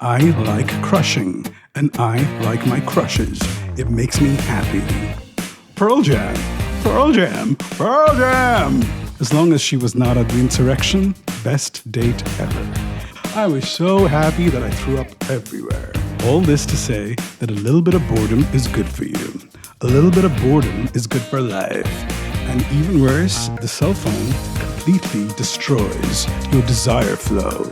I like crushing, and I like my crushes. It makes me happy. Pearl Jam, Pearl Jam, Pearl Jam! As long as she was not at the insurrection, best date ever. I was so happy that I threw up everywhere. All this to say that a little bit of boredom is good for you. A little bit of boredom is good for life. And even worse, the cell phone completely destroys your desire flow.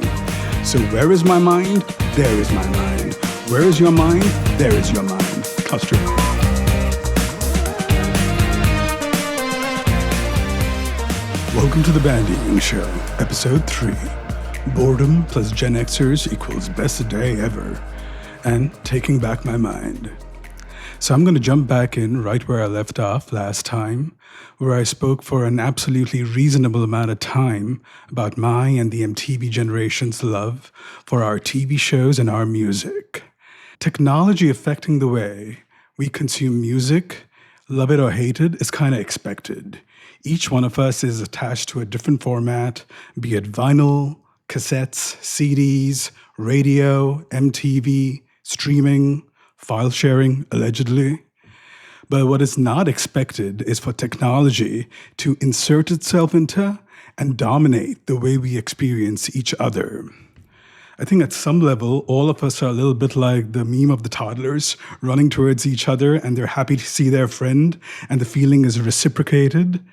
So where is my mind? There is my mind. Where is your mind? There is your mind. Cluster. Welcome to the Bandying Show, Episode 3. Boredom plus Gen Xers equals best day ever. And taking back my mind. So I'm going to jump back in right where I left off last time, where I spoke for an absolutely reasonable amount of time about my and the MTV generation's love for our TV shows and our music. Technology affecting the way we consume music, love it or hate it, is kind of expected. Each one of us is attached to a different format, be it vinyl, cassettes, CDs, radio, MTV, streaming, file sharing, allegedly. But what is not expected is for technology to insert itself into and dominate the way we experience each other. I think at some level, all of us are a little bit like the meme of the toddlers running towards each other and they're happy to see their friend and the feeling is reciprocated.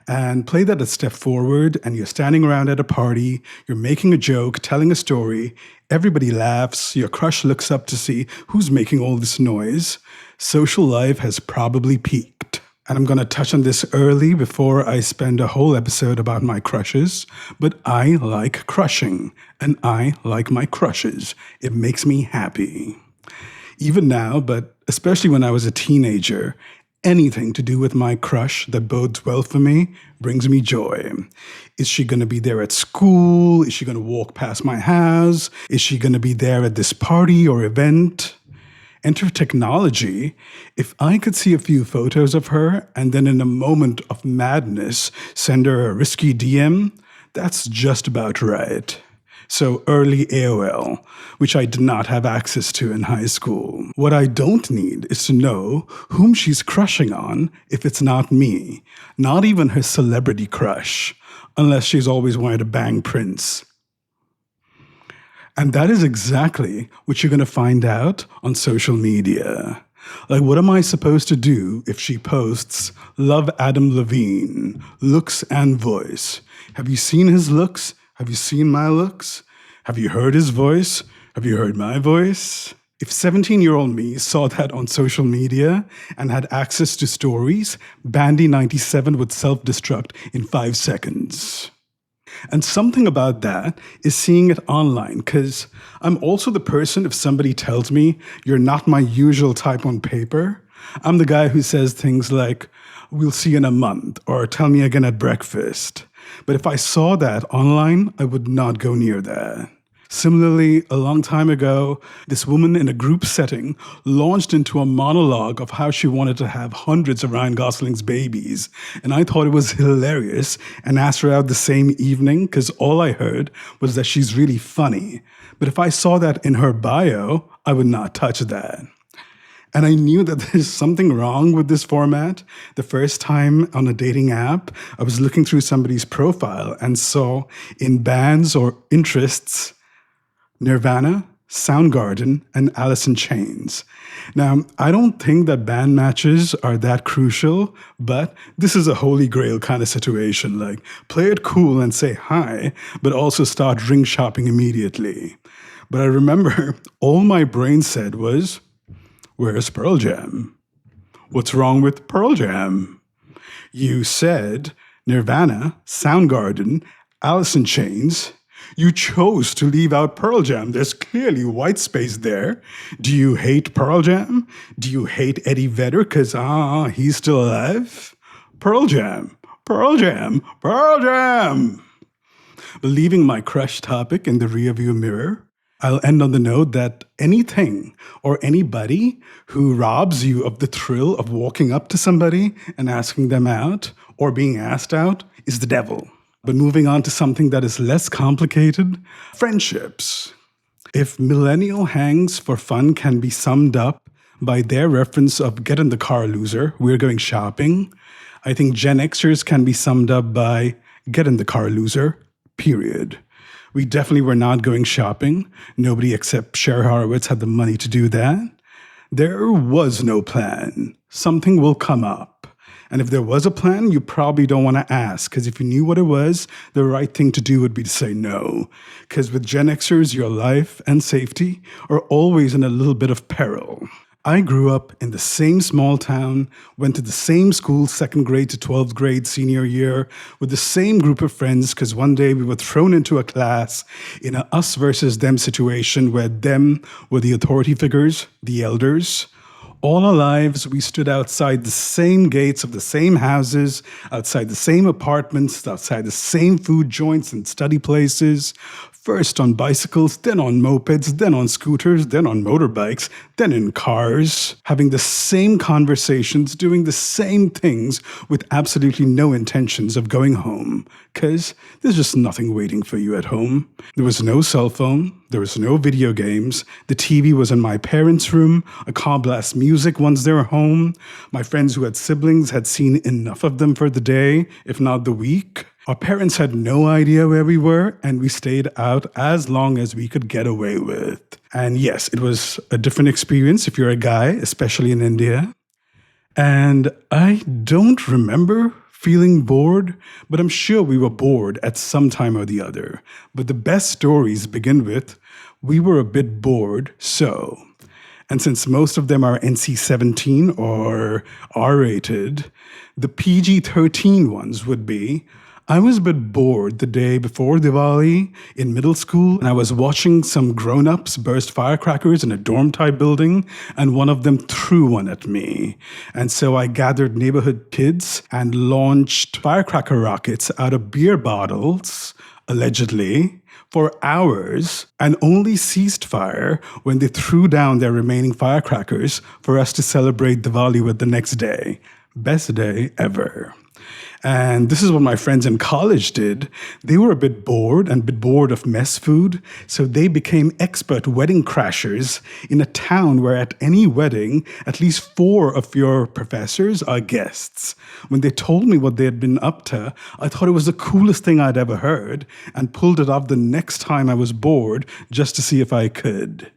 And play that a step forward and you're standing around at a party, you're making a joke, telling a story, everybody laughs, your crush looks up to see who's making all this noise. Social life has probably peaked. And I'm going to touch on this early before I spend a whole episode about my crushes. But I like crushing, and I like my crushes. It makes me happy. Even now, but especially when I was a teenager, anything to do with my crush that bodes well for me brings me joy. Is she going to be there at school? Is she going to walk past my house? Is she going to be there at this party or event? Enter technology. If I could see a few photos of her and then in a moment of madness send her a risky DM, that's just about right. So early AOL, which I did not have access to in high school. What I don't need is to know whom she's crushing on if it's not me, not even her celebrity crush, unless she's always wanted to bang Prince. And that is exactly what you're going to find out on social media. Like, what am I supposed to do if she posts, "Love Adam Levine, looks and voice"? Have you seen his looks? Have you seen my looks? Have you heard his voice? Have you heard my voice? If 17-year-old me saw that on social media and had access to stories, Bandy97 would self-destruct in 5 seconds. And something about that is seeing it online, because I'm also the person, if somebody tells me you're not my usual type on paper, I'm the guy who says things like, "We'll see in a month," or "Tell me again at breakfast." But if I saw that online, I would not go near that. Similarly, a long time ago, this woman in a group setting launched into a monologue of how she wanted to have hundreds of Ryan Gosling's babies. And I thought it was hilarious and asked her out the same evening because all I heard was that she's really funny. But if I saw that in her bio, I would not touch that. And I knew that there's something wrong with this format. The first time on a dating app, I was looking through somebody's profile and saw in bands or interests, Nirvana, Soundgarden, and Alice in Chains. Now, I don't think that band matches are that crucial, but this is a holy grail kind of situation. Like, play it cool and say hi, but also start ring shopping immediately. But I remember all my brain said was, "Where's Pearl Jam? What's wrong with Pearl Jam? You said Nirvana, Soundgarden, Alice in Chains. You chose to leave out Pearl Jam. There's clearly white space there. Do you hate Pearl Jam? Do you hate Eddie Vedder because, he's still alive? Pearl Jam, Pearl Jam, Pearl Jam." But leaving my crush topic in the rearview mirror, I'll end on the note that anything or anybody who robs you of the thrill of walking up to somebody and asking them out or being asked out is the devil. But moving on to something that is less complicated, friendships. If millennial hangs for fun can be summed up by their reference of get in the car, loser, we're going shopping, I think Gen Xers can be summed up by get in the car, loser, period. We definitely were not going shopping. Nobody except Cher Horowitz had the money to do that. There was no plan. Something will come up. And if there was a plan, you probably don't want to ask, because if you knew what it was, the right thing to do would be to say no. Because with Gen Xers, your life and safety are always in a little bit of peril. I grew up in the same small town, went to the same school, 2nd grade to 12th grade, senior year, with the same group of friends, because one day we were thrown into a class in a us versus them situation where them were the authority figures, the elders. All our lives, we stood outside the same gates of the same houses, outside the same apartments, outside the same food joints and study places, first on bicycles, then on mopeds, then on scooters, then on motorbikes, then in cars, having the same conversations, doing the same things with absolutely no intentions of going home, because there's just nothing waiting for you at home. There was no cell phone. There was no video games. The TV was in my parents' room. A car blasts music once they're home. My friends who had siblings had seen enough of them for the day, if not the week. Our parents had no idea where we were, and we stayed out as long as we could get away with. And yes, it was a different experience if you're a guy, especially in India. And I don't remember feeling bored, but I'm sure we were bored at some time or the other. But the best stories begin with, we were a bit bored, so. And since most of them are NC-17 or R-rated, the PG-13 ones would be, I was a bit bored the day before Diwali in middle school, and I was watching some grown-ups burst firecrackers in a dorm-type building, and one of them threw one at me. And so I gathered neighborhood kids and launched firecracker rockets out of beer bottles, allegedly, for hours, and only ceased fire when they threw down their remaining firecrackers for us to celebrate Diwali with the next day. Best day ever. And this is what my friends in college did. They were a bit bored of mess food, so they became expert wedding crashers in a town where at any wedding, at least 4 of your professors are guests. When they told me what they had been up to, I thought it was the coolest thing I'd ever heard and pulled it off the next time I was bored just to see if I could.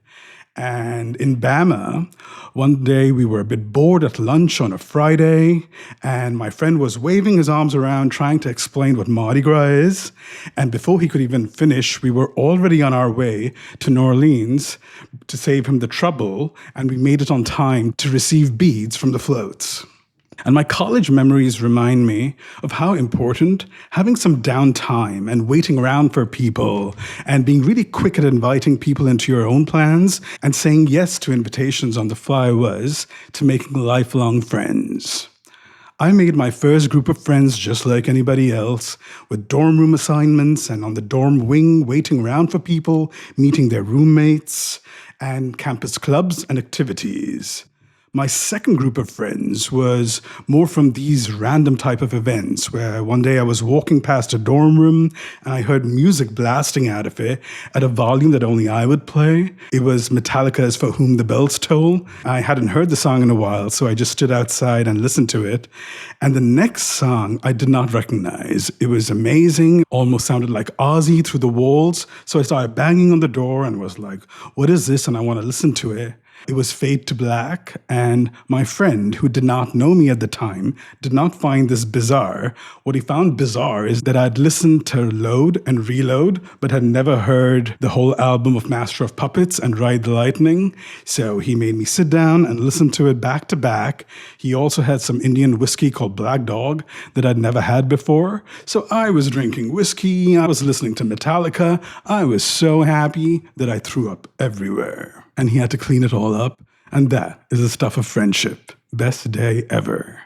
And in Bama, one day we were a bit bored at lunch on a Friday, and my friend was waving his arms around trying to explain what Mardi Gras is. And before he could even finish, we were already on our way to New Orleans to save him the trouble, and we made it on time to receive beads from the floats. And my college memories remind me of how important having some downtime and waiting around for people and being really quick at inviting people into your own plans and saying yes to invitations on the fly was to making lifelong friends. I made my first group of friends just like anybody else, with dorm room assignments and on the dorm wing waiting around for people, meeting their roommates, and campus clubs and activities. My second group of friends was more from these random type of events where one day I was walking past a dorm room and I heard music blasting out of it at a volume that only I would play. It was Metallica's For Whom the Bells Toll. I hadn't heard the song in a while, so I just stood outside and listened to it. And the next song I did not recognize. It was amazing, almost sounded like Ozzy through the walls. So I started banging on the door and was like, what is this? And I want to listen to it. It was Fade to Black, and my friend, who did not know me at the time, did not find this bizarre. What he found bizarre is that I'd listened to Load and Reload, but had never heard the whole album of Master of Puppets and Ride the Lightning. So he made me sit down and listen to it back to back. He also had some Indian whiskey called Black Dog that I'd never had before. So I was drinking whiskey, I was listening to Metallica. I was so happy that I threw up everywhere. And he had to clean it all up. And that is the stuff of friendship. Best day ever.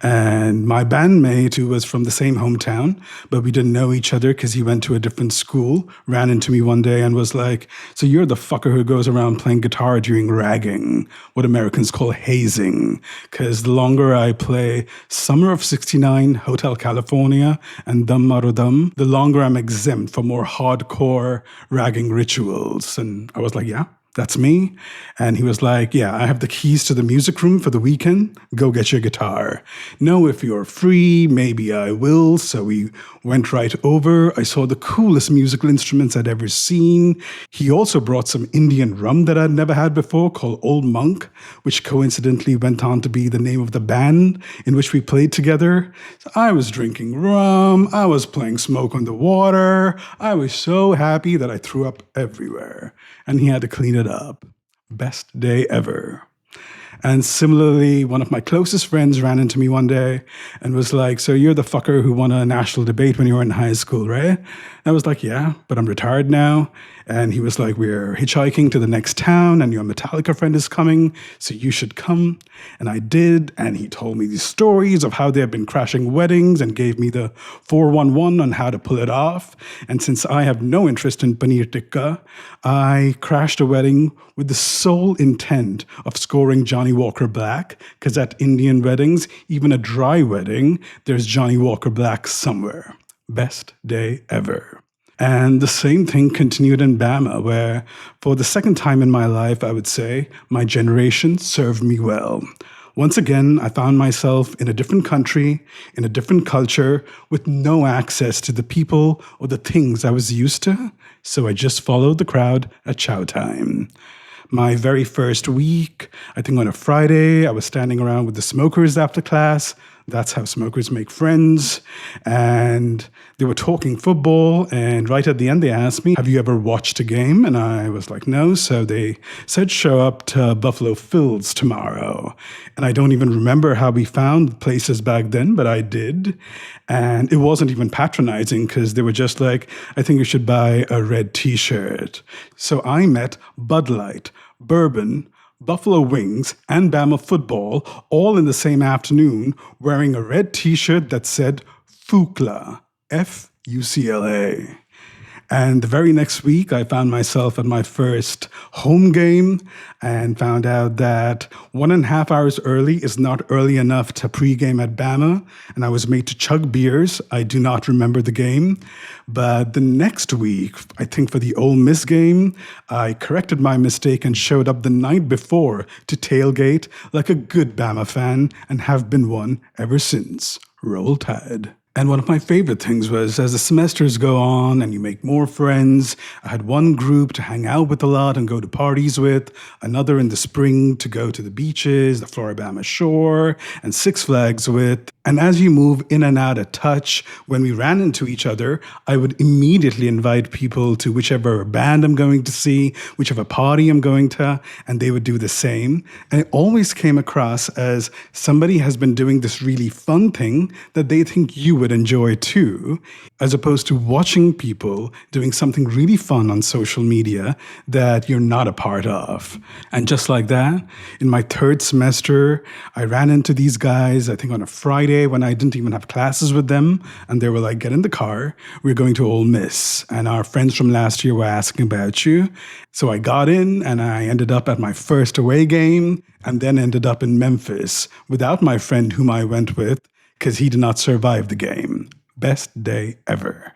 And my bandmate, who was from the same hometown, but we didn't know each other because he went to a different school, ran into me one day and was like, so you're the fucker who goes around playing guitar during ragging, what Americans call hazing. Because the longer I play Summer of 69, Hotel California, and Dum Maro Dum, the longer I'm exempt from more hardcore ragging rituals. And I was like, yeah. That's me. And he was like, yeah, I have the keys to the music room for the weekend. Go get your guitar. No, if you're free, maybe I will. So we went right over. I saw the coolest musical instruments I'd ever seen. He also brought some Indian rum that I'd never had before called Old Monk, which coincidentally went on to be the name of the band in which we played together. So I was drinking rum. I was playing Smoke on the Water. I was so happy that I threw up everywhere. And he had to clean it up. Best day ever. And similarly, one of my closest friends ran into me one day and was like, so you're the fucker who won a national debate when you were in high school, right? I was like, yeah, but I'm retired now. And he was like, we're hitchhiking to the next town and your Metallica friend is coming, so you should come. And I did. And he told me these stories of how they have been crashing weddings and gave me the 411 on how to pull it off. And since I have no interest in paneer tikka, I crashed a wedding with the sole intent of scoring Johnny Walker Black, because at Indian weddings, even a dry wedding, there's Johnny Walker Black somewhere. Best day ever. And the same thing continued in Bama, where for the second time in my life, I would say, my generation served me well. Once again, I found myself in a different country, in a different culture, with no access to the people or the things I was used to, so I just followed the crowd at chow time. My very first week, I think on a Friday, I was standing around with the smokers after class. That's how smokers make friends. And they were talking football. And right at the end, they asked me, have you ever watched a game? And I was like, no. So they said, show up to Buffalo Phil's tomorrow. And I don't even remember how we found places back then, but I did. And it wasn't even patronizing because they were just like, I think you should buy a red t-shirt. So I met Bud Light, Bourbon, Buffalo Wings, and Bama football all in the same afternoon wearing a red t-shirt that said FUCLA, F-U-C-L-A. And the very next week, I found myself at my first home game and found out that 1.5 hours early is not early enough to pregame at Bama. And I was made to chug beers. I do not remember the game. But the next week, I think for the Ole Miss game, I corrected my mistake and showed up the night before to tailgate like a good Bama fan and have been one ever since. Roll Tide. And one of my favorite things was as the semesters go on and you make more friends, I had one group to hang out with a lot and go to parties with, another in the spring to go to the beaches, the Floribama Shore, and Six Flags with. And as you move in and out of touch, when we ran into each other, I would immediately invite people to whichever band I'm going to see, whichever party I'm going to, and they would do the same. And it always came across as somebody has been doing this really fun thing that they think you would enjoy too, as opposed to watching people doing something really fun on social media that you're not a part of. And just like that, in my third semester, I ran into these guys, I think on a Friday when I didn't even have classes with them. And they were like, get in the car, we're going to Ole Miss. And our friends from last year were asking about you. So I got in and I ended up at my first away game and then ended up in Memphis without my friend whom I went with, because he did not survive the game. Best day ever.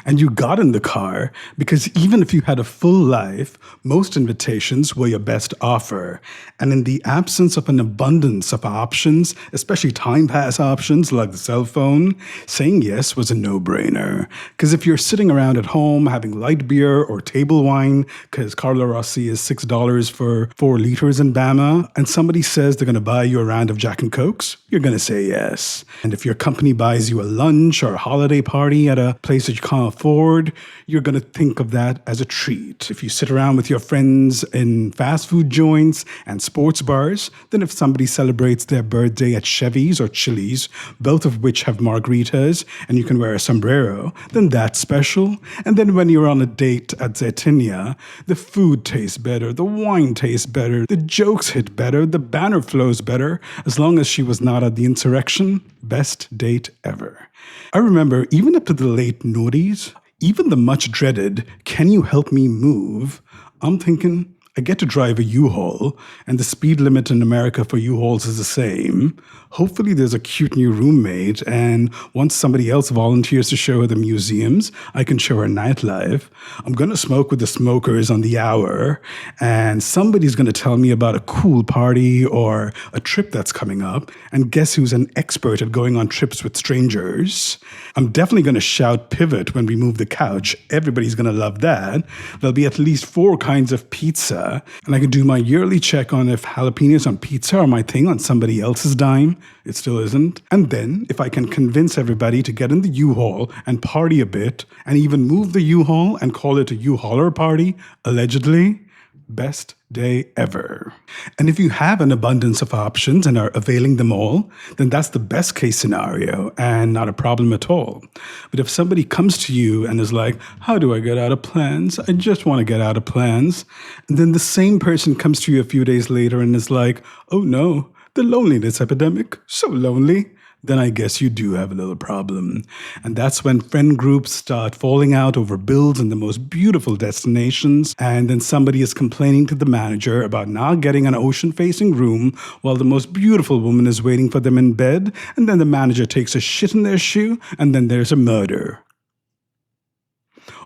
And you got in the car because even if you had a full life, most invitations were your best offer. And in the absence of an abundance of options, especially timepass options like the cell phone, saying yes was a no-brainer. Because if you're sitting around at home having light beer or table wine, because Carlo Rossi is $6 for 4 liters in Bama, and somebody says they're going to buy you a round of Jack and Cokes, you're going to say yes. And if your company buys you a lunch or a hot holiday party at a place that you can't afford, you're going to think of that as a treat. If you sit around with your friends in fast food joints and sports bars, then if somebody celebrates their birthday at Chevy's or Chili's, both of which have margaritas, and you can wear a sombrero, then that's special. And then when you're on a date at Zetinia, the food tastes better, the wine tastes better, the jokes hit better, the banner flows better, as long as she was not at the insurrection. Best date ever. I remember even up to the late noughties, even the much dreaded, "Can you help me move?" I'm thinking, I get to drive a U-Haul, and the speed limit in America for U-Hauls is the same. Hopefully there's a cute new roommate, and once somebody else volunteers to show her the museums, I can show her nightlife. I'm going to smoke with the smokers on the hour, and somebody's going to tell me about a cool party or a trip that's coming up, and guess who's an expert at going on trips with strangers? I'm definitely going to shout pivot when we move the couch. Everybody's going to love that. There'll be at least 4 kinds of pizza, and I can do my yearly check on if jalapenos on pizza are my thing on somebody else's dime. It still isn't. And then, if I can convince everybody to get in the U-Haul and party a bit, and even move the U-Haul and call it a U-Hauler party, allegedly, best day ever. And if you have an abundance of options and are availing them all, then that's the best case scenario and not a problem at all. But if somebody comes to you and is like, "How do I get out of plans? I just want to get out of plans." And then the same person comes to you a few days later and is like, "Oh no, the loneliness epidemic, so lonely," then I guess you do have a little problem. And that's when friend groups start falling out over bills in the most beautiful destinations, and then somebody is complaining to the manager about not getting an ocean-facing room while the most beautiful woman is waiting for them in bed, and then the manager takes a shit in their shoe, and then there's a murder.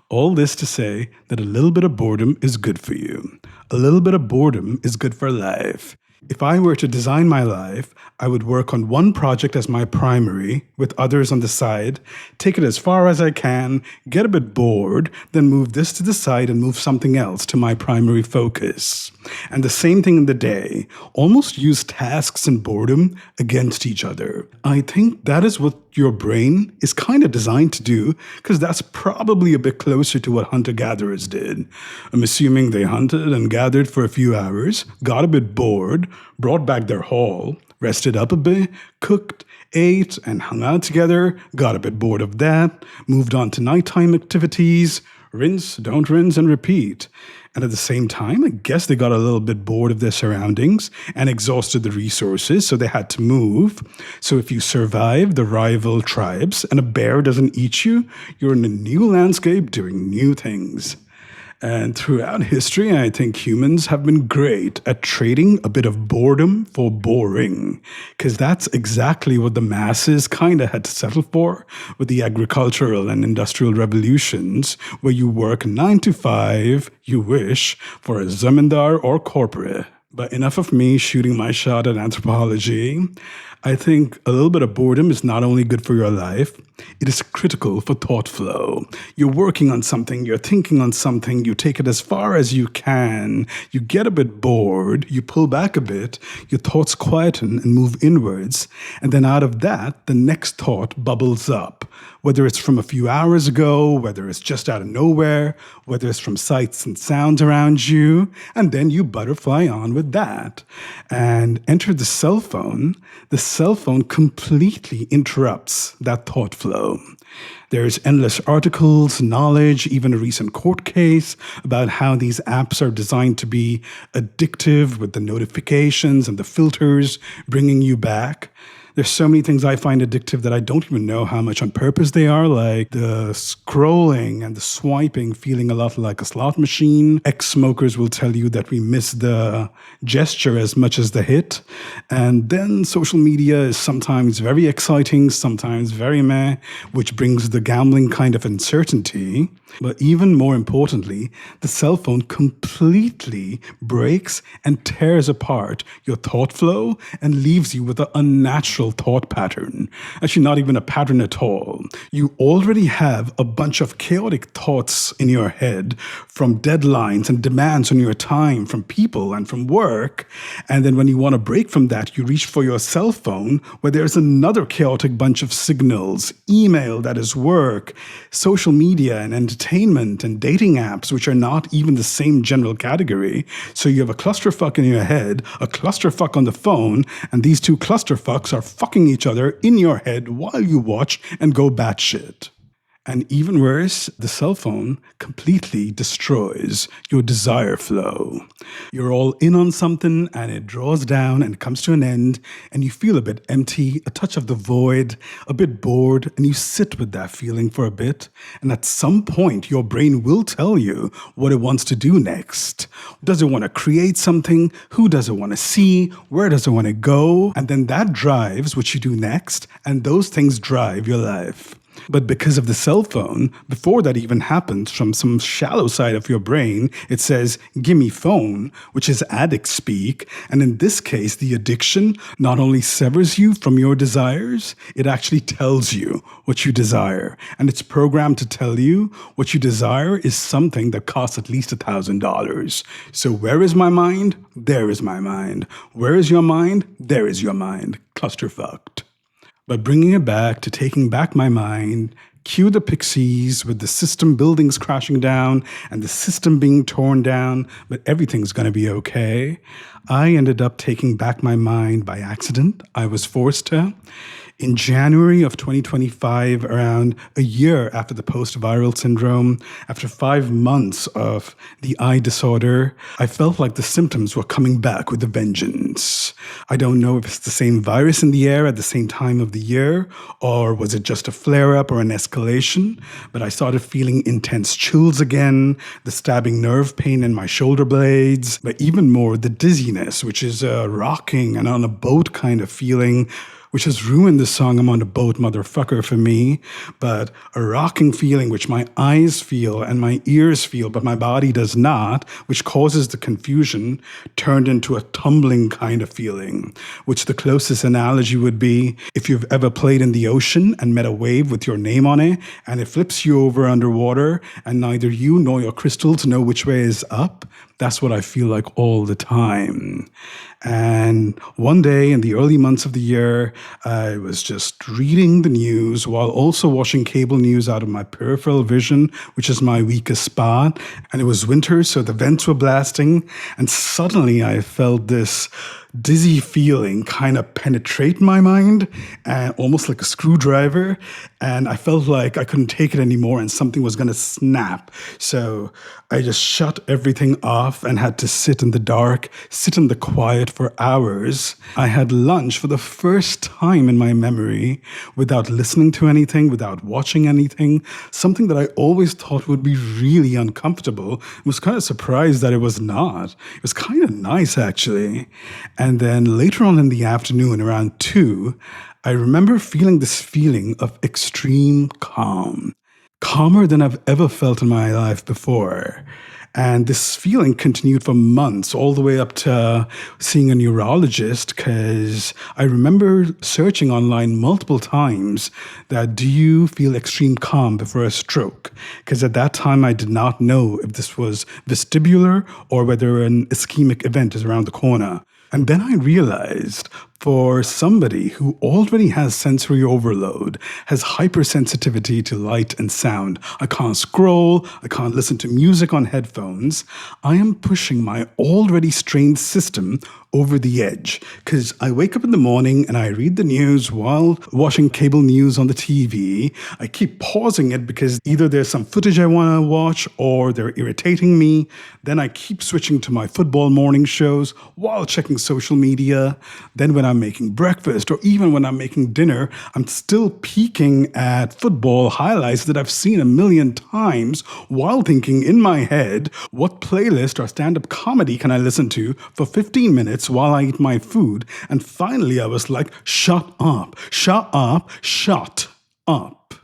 All this to say that a little bit of boredom is good for you. A little bit of boredom is good for life. If I were to design my life, I would work on one project as my primary, with others on the side, take it as far as I can, get a bit bored, then move this to the side and move something else to my primary focus. And the same thing in the day, almost use tasks and boredom against each other. I think that is what your brain is kind of designed to do, because that's probably a bit closer to what hunter-gatherers did. I'm assuming they hunted and gathered for a few hours, got a bit bored, brought back their haul, rested up a bit, cooked, ate, and hung out together, got a bit bored of that, moved on to nighttime activities, rinse, don't rinse, and repeat. And at the same time, I guess they got a little bit bored of their surroundings and exhausted the resources, so they had to move. So if you survive the rival tribes and a bear doesn't eat you, you're in a new landscape doing new things. And throughout history, I think humans have been great at trading a bit of boredom for boring, because that's exactly what the masses kind of had to settle for with the agricultural and industrial revolutions, where you work 9 to 5, you wish, for a zamindar or corporate. But enough of me shooting my shot at anthropology. I think a little bit of boredom is not only good for your life, it is critical for thought flow. You're working on something, you're thinking on something, you take it as far as you can, you get a bit bored, you pull back a bit, your thoughts quieten and move inwards, and then out of that, the next thought bubbles up. Whether it's from a few hours ago, whether it's just out of nowhere, whether it's from sights and sounds around you, and then you butterfly on with that. And enter the cell phone. The cell phone completely interrupts that thought flow. There's endless articles, knowledge, even a recent court case about how these apps are designed to be addictive with the notifications and the filters bringing you back. There's so many things I find addictive that I don't even know how much on purpose they are, like the scrolling and the swiping feeling a lot like a slot machine. Ex-smokers will tell you that we miss the gesture as much as the hit. And then social media is sometimes very exciting, sometimes very meh, which brings the gambling kind of uncertainty. But even more importantly, the cell phone completely breaks and tears apart your thought flow and leaves you with an unnatural initial thought pattern. Actually, not even a pattern at all. You already have a bunch of chaotic thoughts in your head from deadlines and demands on your time from people and from work. And then when you want to break from that, you reach for your cell phone where there's another chaotic bunch of signals, email that is work, social media and entertainment and dating apps, which are not even the same general category. So you have a clusterfuck in your head, a clusterfuck on the phone, and these two clusterfucks are fucking each other in your head while you watch and go batshit. And even worse, the cell phone completely destroys your desire flow. You're all in on something and it draws down and it comes to an end and you feel a bit empty, a touch of the void, a bit bored, and you sit with that feeling for a bit. And at some point, your brain will tell you what it wants to do next. Does it want to create something? Who does it want to see? Where does it want to go? And then that drives what you do next, and those things drive your life. But because of the cell phone, before that even happens, from some shallow side of your brain, it says, gimme phone, which is addict speak. And in this case, the addiction not only severs you from your desires, it actually tells you what you desire. And it's programmed to tell you what you desire is something that costs at least $1,000. So where is my mind? There is my mind. Where is your mind? There is your mind. Clusterfucked. But bringing it back to taking back my mind, cue the Pixies with the system buildings crashing down and the system being torn down, but everything's going to be okay. I ended up taking back my mind by accident. I was forced to. In January of 2025, around a year after the post-viral syndrome, after 5 months of the eye disorder, I felt like the symptoms were coming back with a vengeance. I don't know if it's the same virus in the air at the same time of the year, or was it just a flare-up or an escalation, but I started feeling intense chills again, the stabbing nerve pain in my shoulder blades, but even more the dizziness, which is a rocking and on a boat kind of feeling, which has ruined the song I'm on a boat, motherfucker, for me, but a rocking feeling which my eyes feel and my ears feel, but my body does not, which causes the confusion, turned into a tumbling kind of feeling, which the closest analogy would be if you've ever played in the ocean and met a wave with your name on it, and it flips you over underwater, and neither you nor your crystals know which way is up. That's what I feel like all the time. And one day in the early months of the year, I was just reading the news while also watching cable news out of my peripheral vision, which is my weakest spot. And it was winter, so the vents were blasting. And suddenly I felt this dizzy feeling kind of penetrate my mind, and almost like a screwdriver. And I felt like I couldn't take it anymore and something was going to snap. So I just shut everything off and had to sit in the dark, sit in the quiet for hours. I had lunch for the first time in my memory without listening to anything, without watching anything, something that I always thought would be really uncomfortable. I was kind of surprised that it was not. It was kind of nice, actually. And then later on in the afternoon, around 2, I remember feeling this feeling of extreme calm, calmer than I've ever felt in my life before. And this feeling continued for months, all the way up to seeing a neurologist, because I remember searching online multiple times that, do you feel extreme calm before a stroke? Because at that time, I did not know if this was vestibular or whether an ischemic event is around the corner. And then I realized, for somebody who already has sensory overload, has hypersensitivity to light and sound, I can't scroll, I can't listen to music on headphones, I am pushing my already strained system over the edge. Because I wake up in the morning and I read the news while watching cable news on the TV. I keep pausing it because either there's some footage I want to watch or they're irritating me. Then I keep switching to my football morning shows while checking social media. Then when I'm making breakfast or even when I'm making dinner, I'm still peeking at football highlights that I've seen a million times while thinking in my head, what playlist or stand-up comedy can I listen to for 15 minutes while I eat my food? And finally I was like, shut up, shut up, shut up.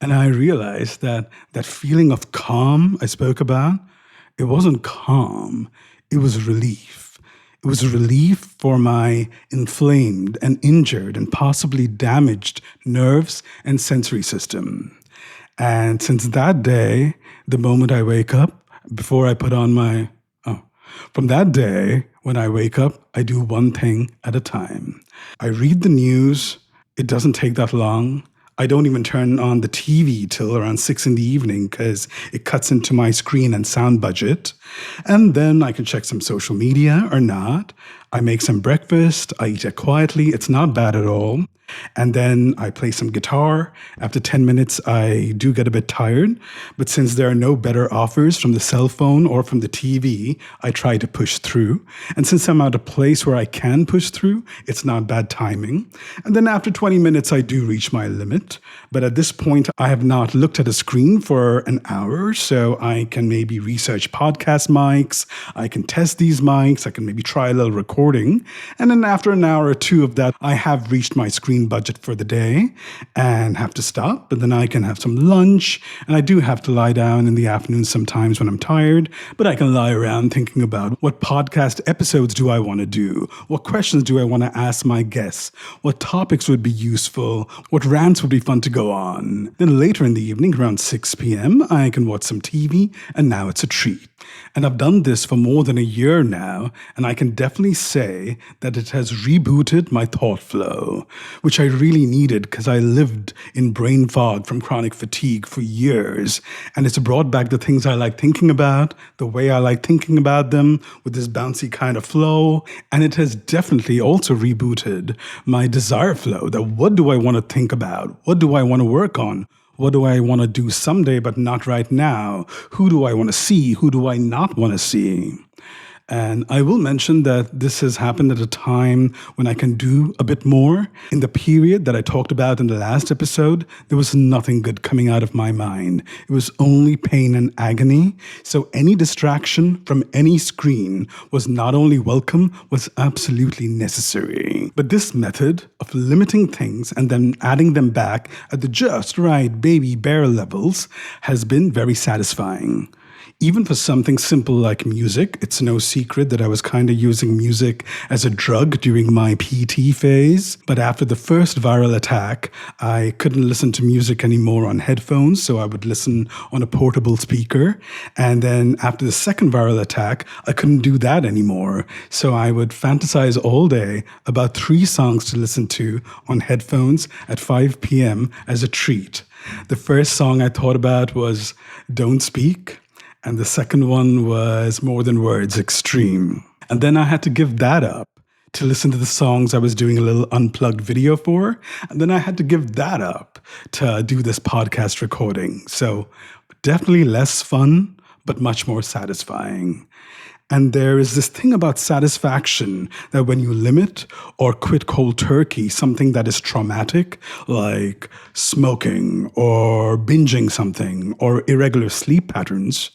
And I realized that that feeling of calm I spoke about, it wasn't calm, it was relief. It was relief for my inflamed and injured and possibly damaged nerves and sensory system. And since that day, the moment I wake up, before I put on my, from that day, when I wake up, I do one thing at a time. I read the news. It doesn't take that long. I don't even turn on the TV till around 6 in the evening because it cuts into my screen and sound budget. And then I can check some social media or not. I make some breakfast. I eat it quietly. It's not bad at all. And then I play some guitar. After 10 minutes, I do get a bit tired. But since there are no better offers from the cell phone or from the TV, I try to push through. And since I'm at a place where I can push through, it's not bad timing. And then after 20 minutes, I do reach my limit. But at this point, I have not looked at a screen for an hour. So I can maybe research podcast mics. I can test these mics. I can maybe try a little recording. And then after an hour or two of that, I have reached my screen budget for the day and have to stop, but then I can have some lunch, and I do have to lie down in the afternoon sometimes when I'm tired, but I can lie around thinking about what podcast episodes do I want to do, what questions do I want to ask my guests, what topics would be useful, what rants would be fun to go on. Then later in the evening, around 6 p.m., I can watch some TV, and now it's a treat. And I've done this for more than a year now, and I can definitely say that it has rebooted my thought flow, which I really needed because I lived in brain fog from chronic fatigue for years. And it's brought back the things I like thinking about, the way I like thinking about them, with this bouncy kind of flow. And it has definitely also rebooted my desire flow, that what do I want to think about? What do I want to work on? What do I want to do someday, but not right now? Who do I want to see? Who do I not want to see? And I will mention that this has happened at a time when I can do a bit more. In the period that I talked about in the last episode, there was nothing good coming out of my mind. It was only pain and agony. So any distraction from any screen was not only welcome, was absolutely necessary. But this method of limiting things and then adding them back at the just right baby bear levels has been very satisfying. Even for something simple like music, it's no secret that I was kind of using music as a drug during my PT phase. But after the first viral attack, I couldn't listen to music anymore on headphones, so I would listen on a portable speaker. And then after the second viral attack, I couldn't do that anymore. So I would fantasize all day about 3 songs to listen to on headphones at 5 p.m. as a treat. The first song I thought about was Don't Speak. And the second one was More Than Words, Extreme. And then I had to give that up to listen to the songs I was doing a little unplugged video for. And then I had to give that up to do this podcast recording. So definitely less fun, but much more satisfying. And there is this thing about satisfaction that when you limit or quit cold turkey something that is traumatic, like smoking or binging something or irregular sleep patterns,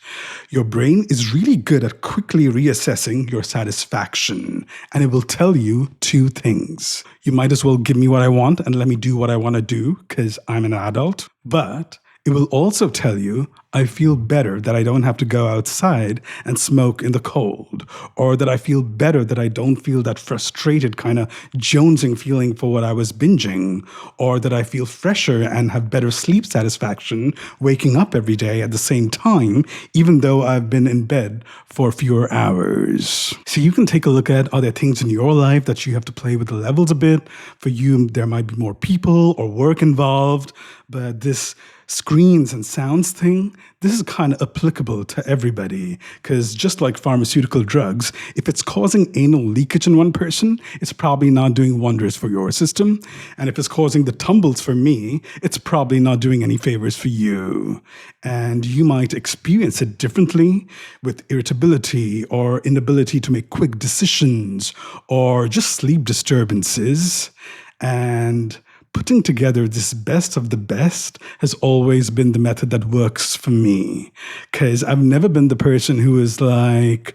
your brain is really good at quickly reassessing your satisfaction. And it will tell you 2 things. You might as well give me what I want and let me do what I want to do because I'm an adult. But it will also tell you, I feel better that I don't have to go outside and smoke in the cold, or that I feel better that I don't feel that frustrated kind of jonesing feeling for what I was binging, or that I feel fresher and have better sleep satisfaction waking up every day at the same time, even though I've been in bed for fewer hours. So you can take a look at, are there things in your life that you have to play with the levels a bit? For you, there might be more people or work involved, but this screens and sounds thing, this is kind of applicable to everybody, because just like pharmaceutical drugs, if it's causing anal leakage in one person, it's probably not doing wonders for your system. And if it's causing the tumbles for me, it's probably not doing any favors for you. And you might experience it differently with irritability or inability to make quick decisions or just sleep disturbances. And putting together this best of the best has always been the method that works for me, because I've never been the person who is like,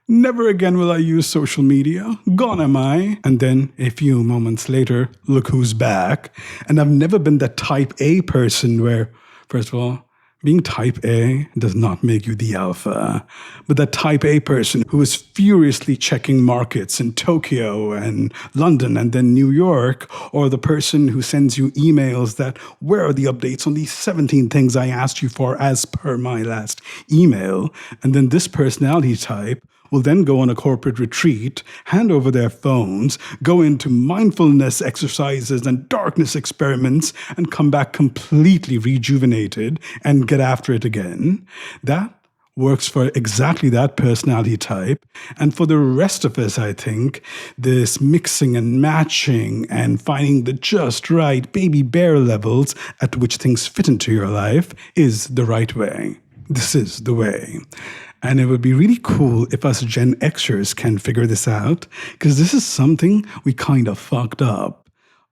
never again will I use social media. Gone am I. And then a few moments later, look who's back. And I've never been that type A person where, first of all, Being type A does not make you the alpha, but that type A person who is furiously checking markets in Tokyo and London and then New York, or the person who sends you emails that, where are the updates on these 17 things I asked you for as per my last email? And then this personality type will then go on a corporate retreat, hand over their phones, go into mindfulness exercises and darkness experiments, and come back completely rejuvenated and get after it again. That works for exactly that personality type. And for the rest of us, I think, this mixing and matching and finding the just right baby bear levels at which things fit into your life is the right way. This is the way. And it would be really cool if us Gen Xers can figure this out, because this is something we kind of fucked up.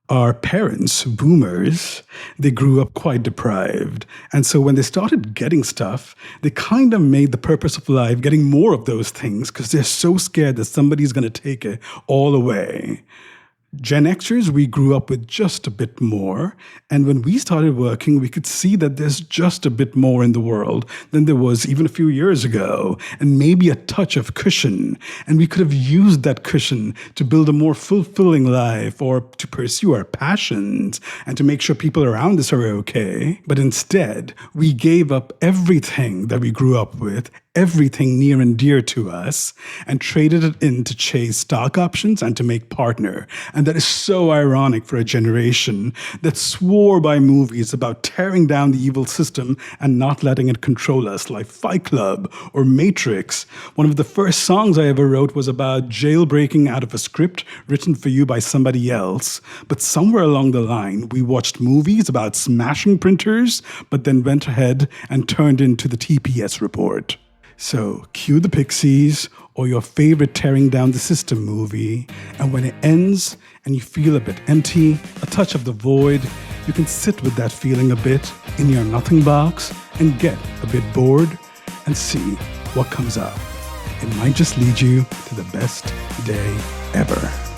Our parents, boomers, they grew up quite deprived. And so when they started getting stuff, they kind of made the purpose of life getting more of those things because they're so scared that somebody's going to take it all away. Gen Xers, we grew up with just a bit more. And when we started working, we could see that there's just a bit more in the world than there was even a few years ago, and maybe a touch of cushion. And we could have used that cushion to build a more fulfilling life or to pursue our passions and to make sure people around us are okay. But instead, we gave up everything that we grew up with, everything near and dear to us, and traded it in to chase stock options and to make partner. And that is so ironic for a generation that swore by movies about tearing down the evil system and not letting it control us, like Fight Club or Matrix. One of the first songs I ever wrote was about jailbreaking out of a script written for you by somebody else. But somewhere along the line, we watched movies about smashing printers, but then went ahead and turned into the TPS report. So cue the Pixies or your favorite tearing down the system movie, and when it ends and you feel a bit empty, a touch of the void, you can sit with that feeling a bit in your nothing box and get a bit bored and see what comes up. It might just lead you to the best day ever.